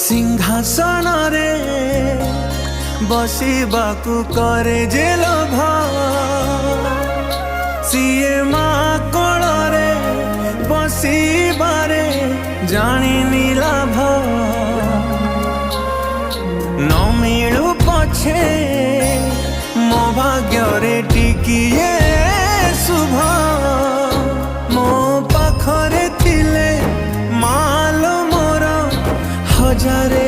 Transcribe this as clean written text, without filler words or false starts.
सिंहासन रे बसिबाकू करे जे लोभ सीए माँ कोଳରେ बसिबारे जानिनी लाभ न मिलू पछे मो भाग्य रे टिकिए शुभ मो पाखरे थिले मालो मोर हजारे